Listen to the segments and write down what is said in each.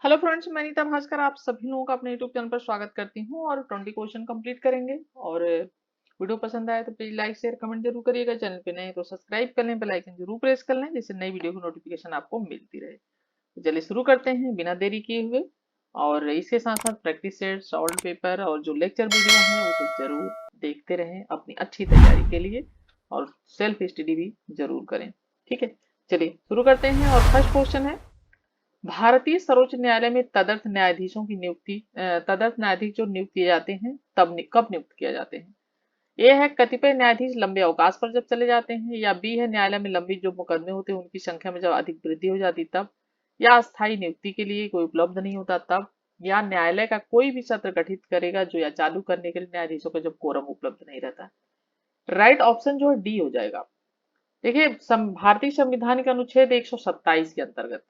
Hello friends, मैं नीता भास्कर आप सभी लोगों का अपने यूट्यूब चैनल पर स्वागत करती हूँ और 20 क्वेश्चन कंप्लीट करेंगे। और वीडियो पसंद आए तो प्लीज लाइक शेयर कमेंट जरूर करिएगा। चैनल पे नए हैं तो सब्सक्राइब कर लें, बेल आइकन जरूर प्रेस कर लें जिससे नई वीडियो की नोटिफिकेशन आपको मिलती रहे। तो चलिए शुरू करते हैं बिना देरी किए हुए। और इसके साथ साथ प्रैक्टिस सेट, सॉल्व पेपर और जो लेक्चर वीडियो हैं उसे जरूर देखते रहें अपनी अच्छी तैयारी के लिए। और सेल्फ स्टडी भी जरूर करें। ठीक है, चलिए शुरू करते हैं। और फर्स्ट क्वेश्चन है, भारतीय सर्वोच्च न्यायालय में तदर्थ न्यायाधीशों की नियुक्ति तदर्थ न्यायाधीश जो नियुक्त किए जाते हैं कब नियुक्त किए जाते हैं। ए है कतिपय न्यायाधीश लंबे अवकाश पर जब चले जाते हैं, या बी है न्यायालय में लंबी जो मुकदमे होते हैं उनकी संख्या में जब अधिक वृद्धि हो जाती तब, या अस्थायी नियुक्ति के लिए कोई उपलब्ध नहीं होता तब, या न्यायालय का कोई भी सत्र गठित करेगा जो या चालू करने के लिए न्यायाधीशों का जब कोरम उपलब्ध नहीं रहता। राइट ऑप्शन जो है डी हो जाएगा। देखिए, भारतीय संविधान के अनुच्छेद 127 के अंतर्गत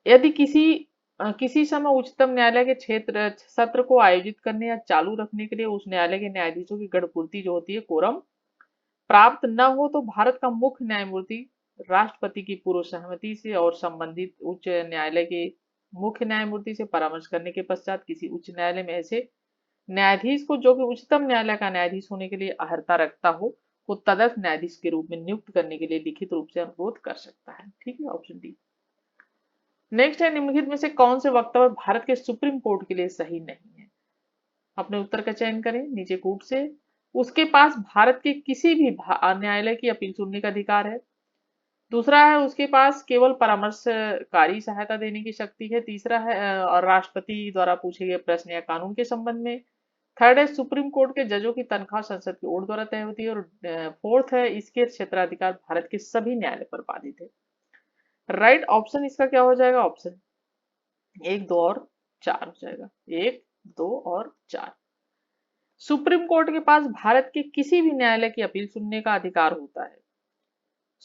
यदि किसी समय उच्चतम न्यायालय के क्षेत्र सत्र को आयोजित करने या चालू रखने के लिए उस न्यायालय के न्यायाधीशों की गणपूर्ति जो होती है, कोरम प्राप्त न हो, तो भारत का मुख्य न्यायमूर्ति राष्ट्रपति की पूर्व सहमति से और संबंधित उच्च न्यायालय के मुख्य न्यायमूर्ति से परामर्श करने के पश्चात किसी उच्च न्यायालय में ऐसे न्यायाधीश को जो कि उच्चतम न्यायालय का न्यायाधीश होने के लिए अर्हता रखता हो, को तदर्थ न्यायाधीश के रूप में नियुक्त करने के लिए लिखित रूप से अनुरोध कर सकता है। ठीक है, ऑप्शन डी। नेक्स्ट है, निम्नलिखित में से कौन से वक्तव्य भारत के सुप्रीम कोर्ट के लिए सही नहीं है। अपने उत्तर का चयन करें नीचे कूट से। उसके पास भारत के किसी भी न्यायालय की अपील सुनने का अधिकार है। दूसरा है, उसके पास केवल परामर्शकारी सहायता देने की शक्ति है। तीसरा है, और राष्ट्रपति द्वारा पूछे गए प्रश्न या कानून के संबंध में। थर्ड है, सुप्रीम कोर्ट के जजों की तनख्वाह संसद की ओर द्वारा तय होती है। और फोर्थ है, इसके क्षेत्राधिकार भारत के सभी न्यायालय पर बाधित है। राइट ऑप्शन इसका क्या हो जाएगा? ऑप्शन एक, दो और चार हो जाएगा। एक, दो और चार। सुप्रीम कोर्ट के पास भारत के किसी भी न्यायालय की अपील सुनने का अधिकार होता है।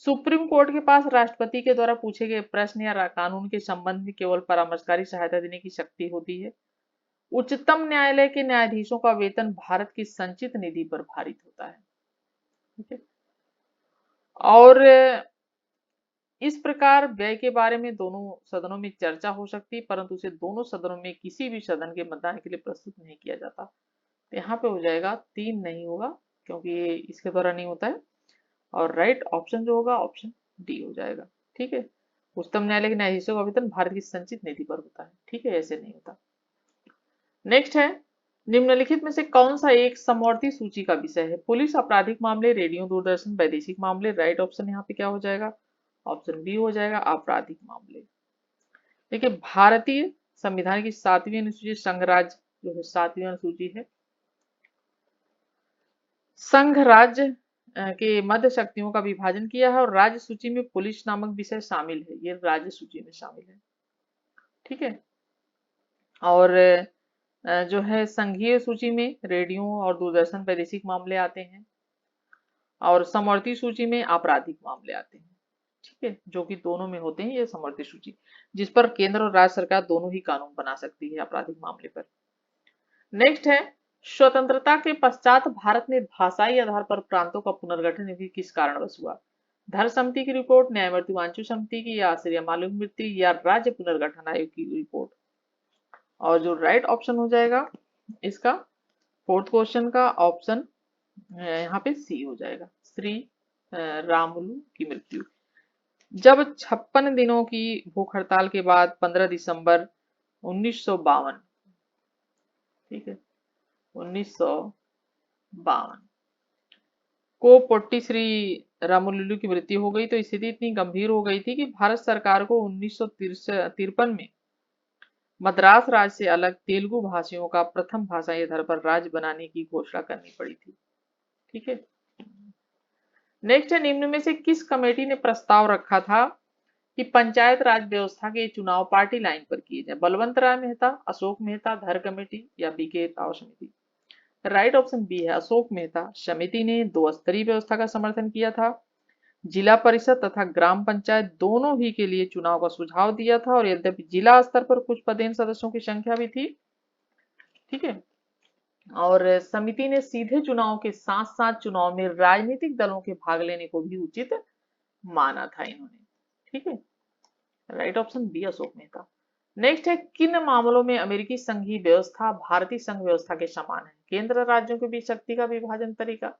सुप्रीम कोर्ट के पास राष्ट्रपति के द्वारा पूछे गए प्रश्न या कानून के संबंध में केवल परामर्शकारी सहायता देने की शक्ति होती है। उच्चतम न्यायालय के न्यायाधीशों का वेतन भारत की संचित निधि पर भारित होता है। ठीक है, और इस प्रकार व्यय के बारे में दोनों सदनों में चर्चा हो सकती है, परंतु उसे दोनों सदनों में किसी भी सदन के मतदान के लिए प्रस्तुत नहीं किया जाता। तो यहाँ पे हो जाएगा तीन, नहीं होगा क्योंकि ये इसके द्वारा नहीं होता है। और राइट ऑप्शन जो होगा ऑप्शन डी हो जाएगा। ठीक है, उच्चतम न्यायालय के न्यायाधीशों का वेतन भारत की संचित निधि पर होता है। ठीक है, ऐसे नहीं होता। नेक्स्ट है, निम्नलिखित में से कौन सा एक समवर्ती सूची का विषय है। पुलिस, आपराधिक मामले, रेडियो दूरदर्शन, वैदेशिक मामले। राइट ऑप्शन यहाँ पे क्या हो जाएगा? ऑप्शन बी हो जाएगा, आपराधिक मामले। देखिए, भारतीय संविधान की 7वीं अनुसूची संघ राज्य जो है 7वीं अनुसूची है, संघ राज्य के मध्य शक्तियों का विभाजन किया है और राज्य सूची में पुलिस नामक विषय शामिल है। ये राज्य सूची में शामिल है। ठीक है, और जो है संघीय सूची में रेडियो और दूरदर्शन वैदेशिक मामले आते हैं, और समवर्ती सूची में आपराधिक मामले आते हैं। ठीक है, जो कि दोनों में होते हैं ये समवर्ती सूची, जिस पर केंद्र और राज्य सरकार दोनों ही कानून बना सकती है आपराधिक मामले पर। नेक्स्ट है, स्वतंत्रता के पश्चात भारत में भाषाई आधार पर प्रांतों का पुनर्गठन भी किस कारणवश हुआ। धर समिति की रिपोर्ट, न्यायमूर्ति वांचू समिति की, या आश्रय मालूम मृत्यु, या राज्य पुनर्गठन आयोग की रिपोर्ट। और जो राइट ऑप्शन हो जाएगा इसका फोर्थ क्वेश्चन का ऑप्शन यहाँ पे सी हो जाएगा, श्री रामुलु की मृत्यु। जब 56 दिनों की भूख हड़ताल के बाद 15 दिसंबर 1952, ठीक है 1952 को पोट्टी श्री रामुलुलु की मृत्यु हो गई, तो स्थिति इतनी गंभीर हो गई थी कि भारत सरकार को 1953 में मद्रास राज्य से अलग तेलुगु भाषियों का प्रथम भाषाई आधार पर राज्य बनाने की घोषणा करनी पड़ी थी। ठीक है, नेक्स्ट है, निम्न में से किस कमेटी ने प्रस्ताव रखा था कि पंचायत राज व्यवस्था के चुनाव पार्टी लाइन पर किए जाए। बलवंत राय मेहता, अशोक मेहता, धर कमेटी, या बीके ताव समिति। राइट ऑप्शन बी है, अशोक मेहता समिति ने दो स्तरीय व्यवस्था का समर्थन किया था। जिला परिषद तथा ग्राम पंचायत दोनों ही के लिए चुनाव का सुझाव दिया था, और यद्यपि जिला स्तर पर कुछ पदेन सदस्यों की संख्या भी थी। ठीक है, और समिति ने सीधे चुनाव के साथ साथ चुनाव में राजनीतिक दलों के भाग लेने को भी उचित माना था इन्होंने। ठीक है, right option B Ashok Mehta. Next है, किन मामलों में अमेरिकी संघीय व्यवस्था भारतीय संघ व्यवस्था के समान है? केंद्र राज्यों के बीच शक्ति का विभाजन तरीका,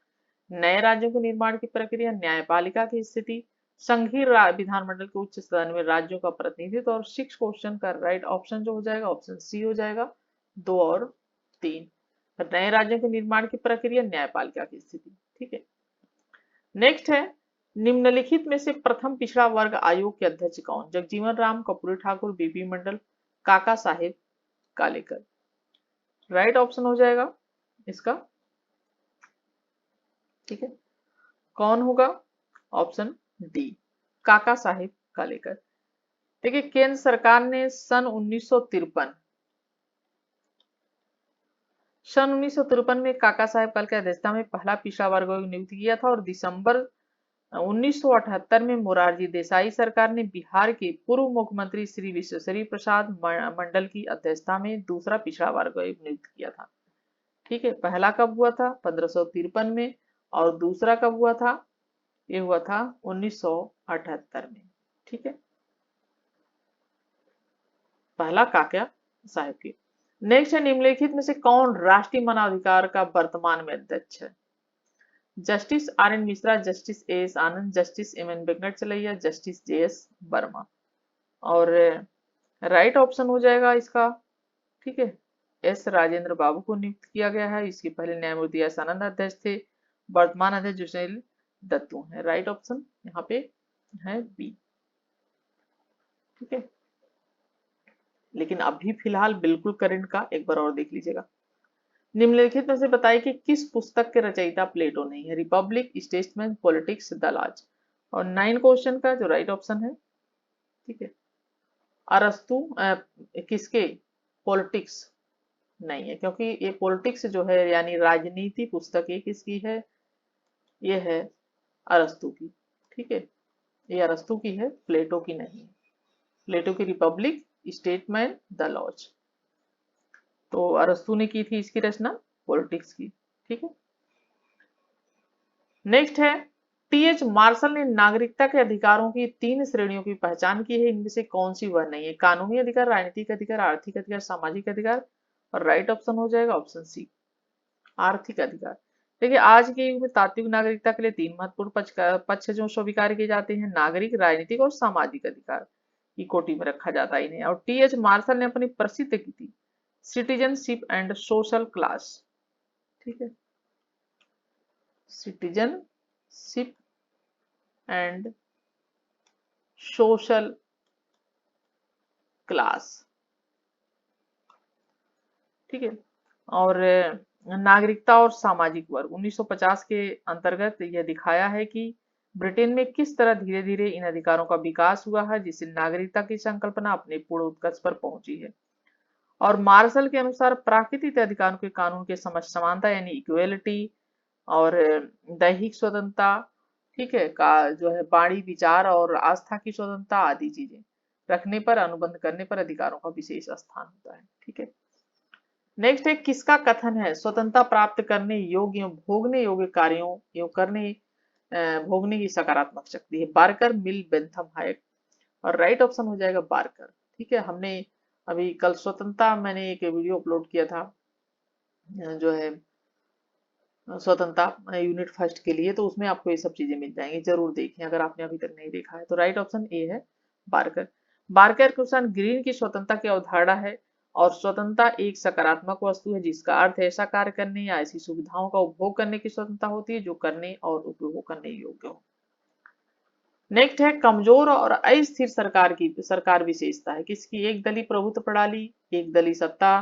नए राज्यों के निर्माण की प्रक्रिया, न्यायपालिका की स्थिति, संघीय विधानमंडल के उच्च सदन में राज्यों का प्रतिनिधित्व। और 6 क्वेश्चन का राइट ऑप्शन जो हो जाएगा ऑप्शन सी हो जाएगा, 2 और 3। नए राज्यों के निर्माण की प्रक्रिया, न्यायपालिका की स्थिति। ठीक है, नेक्स्ट है, निम्नलिखित में से प्रथम पिछड़ा वर्ग आयोग के अध्यक्ष कौन? जगजीवन राम, कर्पूरी ठाकुर, बीपी मंडल, काका साहेब कालेकर। राइट ऑप्शन हो जाएगा इसका। ठीक है, कौन होगा? ऑप्शन डी, काका साहेब कालेकर। देखिए, केंद्र सरकार ने सन 1953 में काका साहेब कालेकर की अध्यक्षता में पहला पिछड़ा वर्ग आयोग नियुक्त किया था, और दिसंबर 1978 में मोरारजी देसाई सरकार ने बिहार के पूर्व मुख्यमंत्री श्री विश्वेश्वरी प्रसाद मंडल की अध्यक्षता में दूसरा पिछड़ा वर्ग आयोग नियुक्त किया था। ठीक है, पहला कब हुआ था? 1553 में, और दूसरा कब हुआ था? ये हुआ था 1978 में। ठीक है, पहला काका साहेब की। नेक्स्ट है, निम्नलिखित में से कौन राष्ट्रीय मानवाधिकार का वर्तमान में अध्यक्ष है? Justice R N Mishra, justice A S Anand, justice M N Venkatachaliah, justice J S Verma. और राइट ऑप्शन हो जाएगा इसका। ठीक है, एस राजेंद्र बाबू को नियुक्त किया गया है। इसके पहले न्यायमूर्ति एस आनंद अध्यक्ष थे, वर्तमान अध्यक्ष जुसेल दत्तू है। राइट ऑप्शन यहाँ पे है बी। ठीक है, लेकिन अभी फिलहाल बिल्कुल करंट का एक बार और देख लीजिएगा। निम्नलिखित में से बताइए कि किस पुस्तक के रचयिता प्लेटो नहीं है? Republic, Statesman, Politics, the Laws. और 9 क्वेश्चन का जो राइट ऑप्शन है, ठीक है, अरस्तु किसके? पॉलिटिक्स नहीं है, क्योंकि ये पॉलिटिक्स जो है यानी राजनीति पुस्तक ये किसकी है? ये है अरस्तु की। ठीक है, ये अरस्तु की है, प्लेटो की नहीं है। प्लेटो की रिपब्लिक, स्टेटमैन, द लॉज। तो अरस्तु ने की थी इसकी रचना पॉलिटिक्स की। ठीक है, नेक्स्ट है, टीएच मार्शल ने नागरिकता के अधिकारों की 3 श्रेणियों की पहचान की है, इनमें से कौन सी वह नहीं है? कानूनी अधिकार, राजनीतिक अधिकार, आर्थिक अधिकार, सामाजिक अधिकार। और राइट ऑप्शन हो जाएगा ऑप्शन सी, आर्थिक अधिकार। देखिए, आज के युग में तात्विक नागरिकता के लिए 3 महत्वपूर्ण पक्ष जो स्वीकार किए जाते हैं, नागरिक, राजनीतिक और सामाजिक अधिकार की कोटि में रखा जाता है इन्हें। और टीएच मार्शल ने अपनी प्रसिद्ध की थी सिटीजनशिप एंड सोशल क्लास। ठीक है, सिटीजनशिप एंड सोशल क्लास। ठीक है, और नागरिकता और सामाजिक वर्ग 1950 के अंतर्गत यह दिखाया है कि ब्रिटेन में किस तरह धीरे धीरे इन अधिकारों का विकास हुआ है, जिससे नागरिकता की संकल्पना अपने पूर्ण उत्कर्ष पर पहुंची है। और मार्शल के अनुसार प्राकृतिक अधिकारों के कानून के समझ समानता यानी इक्वेलिटी, और दैहिक स्वतंत्रता, ठीक है, का जो है वाणी, विचार और आस्था की स्वतंत्रता आदि चीजें रखने पर, अनुबंध करने पर अधिकारों का विशेष स्थान होता है। ठीक है, नेक्स्ट है, किसका कथन है स्वतंत्रता प्राप्त करने योग्य एवं भोगने योग्य कार्यों एवं करने भोगने की सकारात्मक शक्ति है? बार्कर, मिल, बेंथम, हायक। और राइट ऑप्शन हो जाएगा बार्कर। ठीक है, हमने अभी कल स्वतंत्रता मैंने एक वीडियो अपलोड किया था जो है स्वतंत्रता यूनिट फर्स्ट के लिए, तो उसमें आपको ये सब चीजें मिल जाएंगी, जरूर देखें अगर आपने अभी तक नहीं देखा है। तो राइट ऑप्शन ए है बार्कर। बार्कर के अनुसार ग्रीन की स्वतंत्रता की अवधारणा है, और स्वतंत्रता एक सकारात्मक वस्तु है जिसका अर्थ ऐसा कार्य करने या ऐसी सुविधाओं का उपभोग करने की स्वतंत्रता होती है जो करने और उपभोग करने योग्य हो। नेक्स्ट है, कमजोर और अस्थिर सरकार विशेषता है किसकी? एक दलीय प्रभुत्व प्रणाली, एक दलीय सत्ता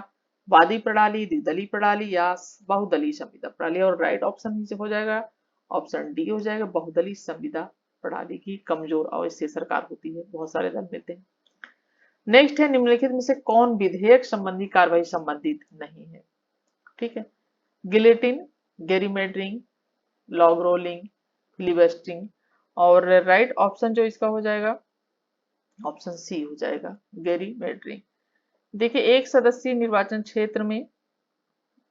वादी प्रणाली, द्विदलीय प्रणाली या बहुदलीय संविदा प्रणाली। और राइट ऑप्शन से हो जाएगा ऑप्शन डी हो जाएगा, बहुदलीय संविदा प्रणाली की कमजोर और अस्थिर सरकार होती है, बहुत सारे दल मिलते हैं। नेक्स्ट है, निम्नलिखित में से कौन विधेयक संबंधी कार्रवाई संबंधित नहीं है? ठीक है, गिलेटिन, गेरीमेंडरिंग, लॉग रोलिंग, फिलिबस्टरिंग। और राइट ऑप्शन जो इसका हो जाएगा ऑप्शन सी हो जाएगा, गेरीमेंडरिंग। देखिए, एक सदस्यीय निर्वाचन क्षेत्र में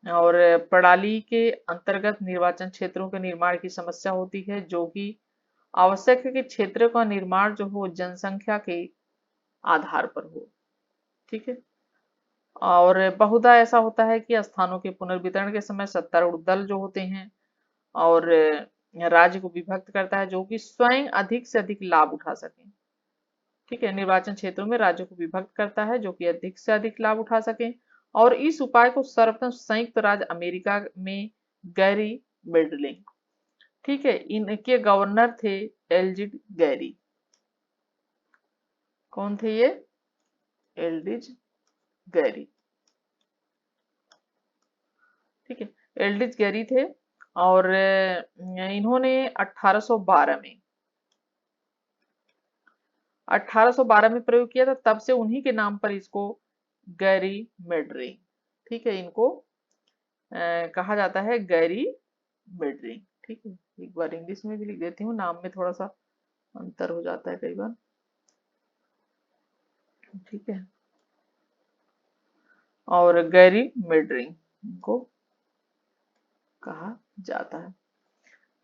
और प्रणाली के अंतर्गत निर्वाचन क्षेत्रों के निर्माण की समस्या होती है, जो कि आवश्यक है कि क्षेत्र का निर्माण जो हो जनसंख्या के आधार पर हो। ठीक है। और बहुधा ऐसा होता है कि स्थानों के पुनर्वितरण के समय सत्तारूढ़ दल जो होते हैं और राज्य को विभक्त करता है जो कि स्वयं अधिक से अधिक लाभ उठा सके। ठीक है, निर्वाचन क्षेत्रों में राज्यों को विभक्त करता है जो कि अधिक से अधिक लाभ उठा सके। और इस उपाय को सर्वप्रथम संयुक्त राज्य अमेरिका में गैरी मेडलिंग, ठीक है, इनके गवर्नर थे एल्जिड गैरी। कौन थे ये? एल्डिज गैरी। ठीक है, एल्डिज गैरी थे और इन्होंने 1812 में प्रयोग किया था, तब से उन्हीं के नाम पर इसको गैरी मेडरिंग, ठीक है, इनको कहा जाता है गैरी मेडरिंग। ठीक है, एक बार इंग्लिश में भी लिख देती हूँ, नाम में थोड़ा सा अंतर हो जाता है कई बार। ठीक है, और गैरी मेडरिंग को कहा जाता है।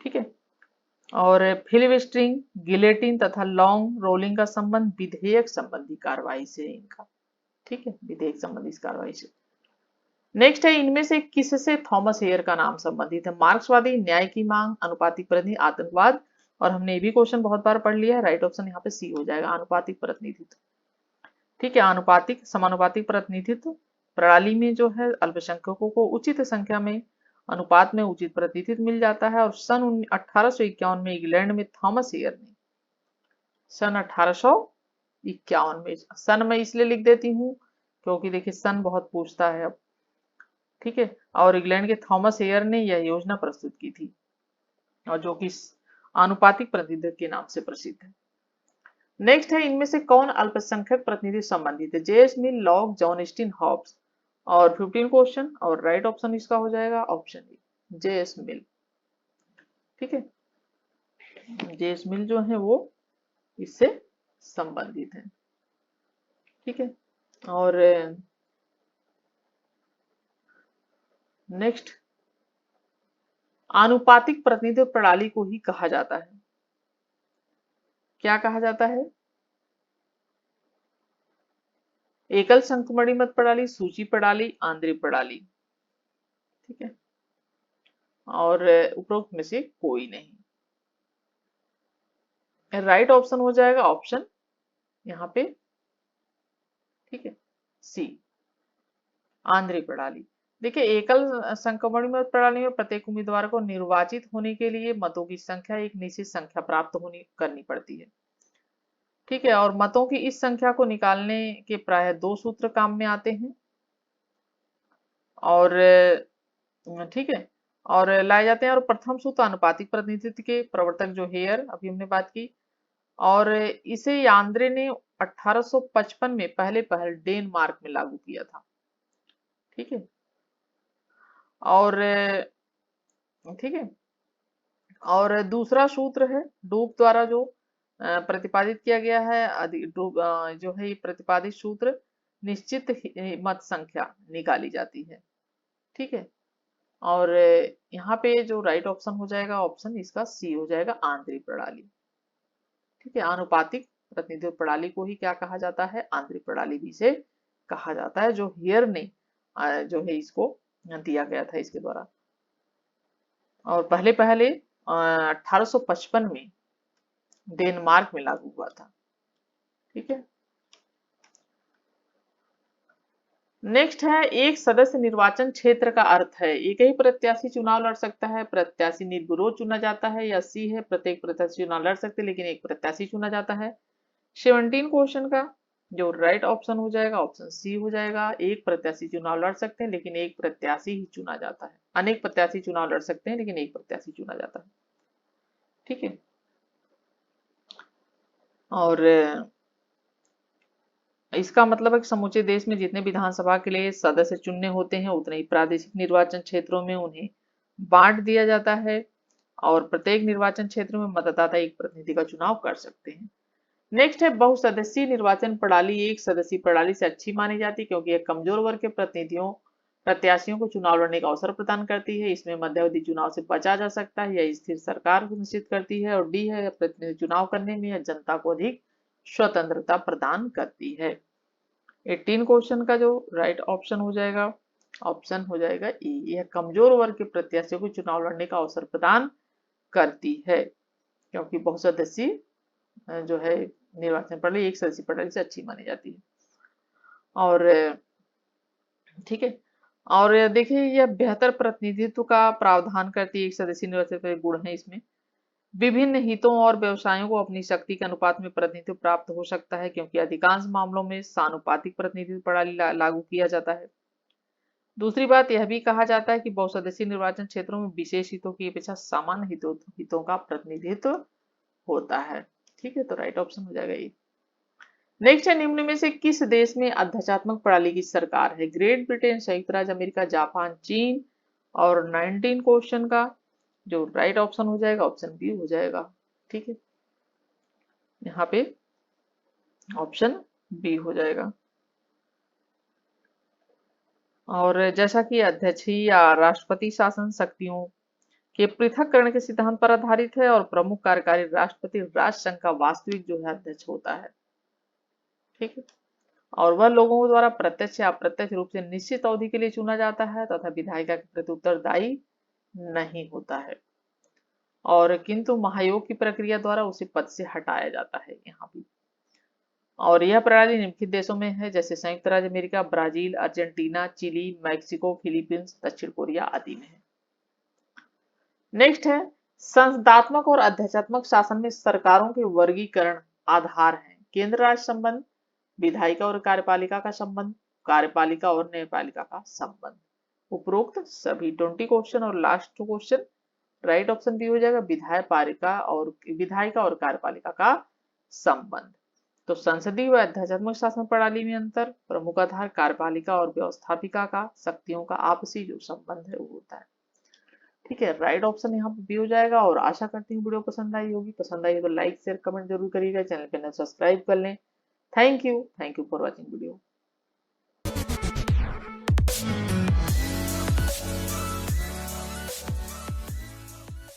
ठीक है, और फिलिबस्टरिंग, गिलेटिन तथा लॉन्ग रोलिंग का संबंध विधेयक संबंधी कार्रवाई से है इनका। ठीक है, विधेयक संबंधी कार्रवाई से। नेक्स्ट है, इनमें से किससे थॉमस हेयर का नाम संबंधित है? मार्क्सवादी, न्याय की मांग, अनुपातिक प्रतिनिधि, आतंकवाद। और हमने ये भी क्वेश्चन बहुत बार पढ़ लिया है, राइट ऑप्शन यहाँ पे सी हो जाएगा, अनुपातिक प्रतिनिधित्व। ठीक है, अनुपातिक समानुपातिक प्रतिनिधित्व प्रणाली में जो है अल्पसंख्यकों को उचित संख्या में अनुपात में उचित प्रतिनिधित्व मिल जाता है। और सन 1851 में इंग्लैंड में थॉमस हेयर ने, सन 1851 में, सन में इसलिए लिख देती हूँ क्योंकि देखिए सन बहुत पूछता है अब। ठीक है, और इंग्लैंड के थॉमस हेयर ने यह योजना प्रस्तुत की थी और जो कि आनुपातिक प्रतिनिधित्व के नाम से प्रसिद्ध है। नेक्स्ट है, इनमें से कौन अल्पसंख्यक प्रतिनिधि संबंधित है? जेएस मिल, लॉक, जॉन स्टीन, हॉब्स। और 15 क्वेश्चन, और राइट ऑप्शन इसका हो जाएगा ऑप्शन ए, जेएस मिल। ठीक है, जेएस मिल जो है वो इससे संबंधित है। ठीक है, और नेक्स्ट, आनुपातिक प्रतिनिधित्व प्रणाली को ही कहा जाता है, क्या कहा जाता है? एकल संख्यमणि मत प्रणाली, सूची प्रणाली, आंतरिक प्रणाली। ठीक है, और उपरोक्त में से कोई नहीं। राइट ऑप्शन हो जाएगा ऑप्शन यहाँ पे, ठीक है, सी, आंतरिक प्रणाली। देखिए, एकल संक्रमण मत प्रणाली में प्रत्येक उम्मीदवार को निर्वाचित होने के लिए मतों की संख्या एक निश्चित संख्या प्राप्त होनी करनी पड़ती है। ठीक है, और मतों की इस संख्या को निकालने के प्रायः दो सूत्र काम में आते हैं और ठीक है, और लाए जाते हैं। और प्रथम सूत्र अनुपातिक प्रतिनिधित्व के प्रवर्तक जो हेयर, अभी हमने बात की, और इसे यांद्रे ने 1855 में पहले पहल डेनमार्क में लागू किया था। ठीक है, और ठीक है, और दूसरा सूत्र है डूब द्वारा जो प्रतिपादित किया गया है, डूब जो है ये प्रतिपादित सूत्र निश्चित मत संख्या निकाली जाती है। ठीक है, और यहाँ पे जो राइट ऑप्शन हो जाएगा ऑप्शन इसका सी हो जाएगा, आंतरिक प्रणाली। ठीक है, आनुपातिक प्रतिनिधित्व प्रणाली को ही क्या कहा जाता है? आंतरिक प्रणाली भी से कहा जाता है, जो हियर ने जो है इसको दिया गया था इसके द्वारा, और पहले पहले 1855 में डेनमार्क में लागू हुआ था। ठीक है, नेक्स्ट है, एक सदस्य निर्वाचन क्षेत्र का अर्थ है एक ही प्रत्याशी चुनाव लड़ सकता है, प्रत्याशी निर्विरोध चुना जाता है, या सी है प्रत्येक प्रत्याशी चुनाव लड़ सकते लेकिन एक प्रत्याशी चुना जाता है। 17 क्वेश्चन का जो राइट ऑप्शन हो जाएगा ऑप्शन सी हो जाएगा, एक प्रत्याशी चुनाव लड़ सकते हैं लेकिन एक प्रत्याशी ही चुना जाता है, अनेक प्रत्याशी चुनाव लड़ सकते हैं लेकिन एक प्रत्याशी चुना जाता है। ठीक है, और इसका मतलब है कि समूचे देश में जितने विधानसभा के लिए सदस्य चुनने होते हैं उतने ही प्रादेशिक निर्वाचन क्षेत्रों में उन्हें बांट दिया जाता है, और प्रत्येक निर्वाचन क्षेत्र में मतदाता एक प्रतिनिधि का चुनाव कर सकते हैं। नेक्स्ट है, बहुसदस्यीय निर्वाचन प्रणाली एक सदस्यीय प्रणाली से अच्छी मानी जाती है क्योंकि यह कमजोर वर्ग के प्रत्याशियों को चुनाव लड़ने का अवसर प्रदान करती है, इसमें मध्यावधि चुनाव से बचा जा सकता है, यह स्थिर सरकार सुनिश्चित करती है। और डी है, प्रतिनिधि चुनाव करने में यह जनता को अधिक स्वतंत्रता प्रदान करती है। 18 क्वेश्चन का जो राइट ऑप्शन हो जाएगा, ऑप्शन हो जाएगा ए, यह कमजोर वर्ग के प्रत्याशियों को चुनाव लड़ने का अवसर प्रदान करती है, क्योंकि बहुसदस्यीय जो है निर्वाचन प्रणाली एक सदस्यीय प्रणाली से अच्छी मानी जाती है। और ठीक है, और देखिए यह बेहतर प्रतिनिधित्व का प्रावधान करती है, एक सदस्यीय निर्वाचन का गुण है इसमें। विभिन्न हितों और व्यवसायों को अपनी शक्ति के अनुपात में प्रतिनिधित्व प्राप्त हो सकता है, क्योंकि अधिकांश मामलों में सानुपातिक प्रतिनिधित्व प्रणाली लागू किया जाता है। दूसरी बात यह भी कहा जाता है कि बहुसदस्यीय निर्वाचन क्षेत्रों में विशेष हितों की अपेक्षा सामान्य हितों का प्रतिनिधित्व होता है। ठीक है, तो राइट ऑप्शन हो जाएगा ये। नेक्स्ट है, निम्न में से किस देश में अध्यक्षात्मक प्रणाली की सरकार है? ग्रेट ब्रिटेन, संयुक्त राज्य अमेरिका, जापान, चीन। और 19 क्वेश्चन का जो राइट ऑप्शन हो जाएगा, ऑप्शन बी हो जाएगा। ठीक है, यहाँ पे ऑप्शन बी हो जाएगा। और जैसा कि अध्यक्ष या राष्ट्रपति शासन शक्तियों के पृथककरण के सिद्धांत पर आधारित है, और प्रमुख कार्यकारी राष्ट्रपति राष्ट्रसंघ का वास्तविक जो है अध्यक्ष होता है। ठीक है, और वह लोगों द्वारा प्रत्यक्ष या अप्रत्यक्ष रूप से निश्चित अवधि के लिए चुना जाता है तथा विधायिका के प्रति उत्तरदायी नहीं होता है, और किंतु महायोग की प्रक्रिया द्वारा उसे पद से हटाया जाता है यहाँ भी। और यह प्रणाली निम्नलिखित देशों में है, जैसे संयुक्त राज्य America, Brazil, Argentina, Chile, Mexico, Philippines, दक्षिण कोरिया आदि में है। नेक्स्ट है, संसदात्मक और अध्यक्षात्मक शासन में सरकारों के वर्गीकरण आधार हैं। केंद्र राज्य संबंध, विधायिका और कार्यपालिका का संबंध, कार्यपालिका और न्यायपालिका का संबंध। उपरोक्त सभी 20 क्वेश्चन और last question right option B हो जाएगा, विधायिका और कार्यपालिका का संबंध। तो संसदीय व अध्यक्षात्मक शासन प्रणाली में अंतर, प्रमुख आधार, कार्यपालिका और व्यवस्थापिका का शक्तियों का आपसी जो संबंध है वो होता है। ठीक है, राइट ऑप्शन यहाँ पे बी हो जाएगा। और आशा करती हूँ वीडियो पसंद आई होगी, पसंद आई तो लाइक शेयर कमेंट जरूर करिएगा, चैनल पे नए सब्सक्राइब कर लें। Thank you for watching video.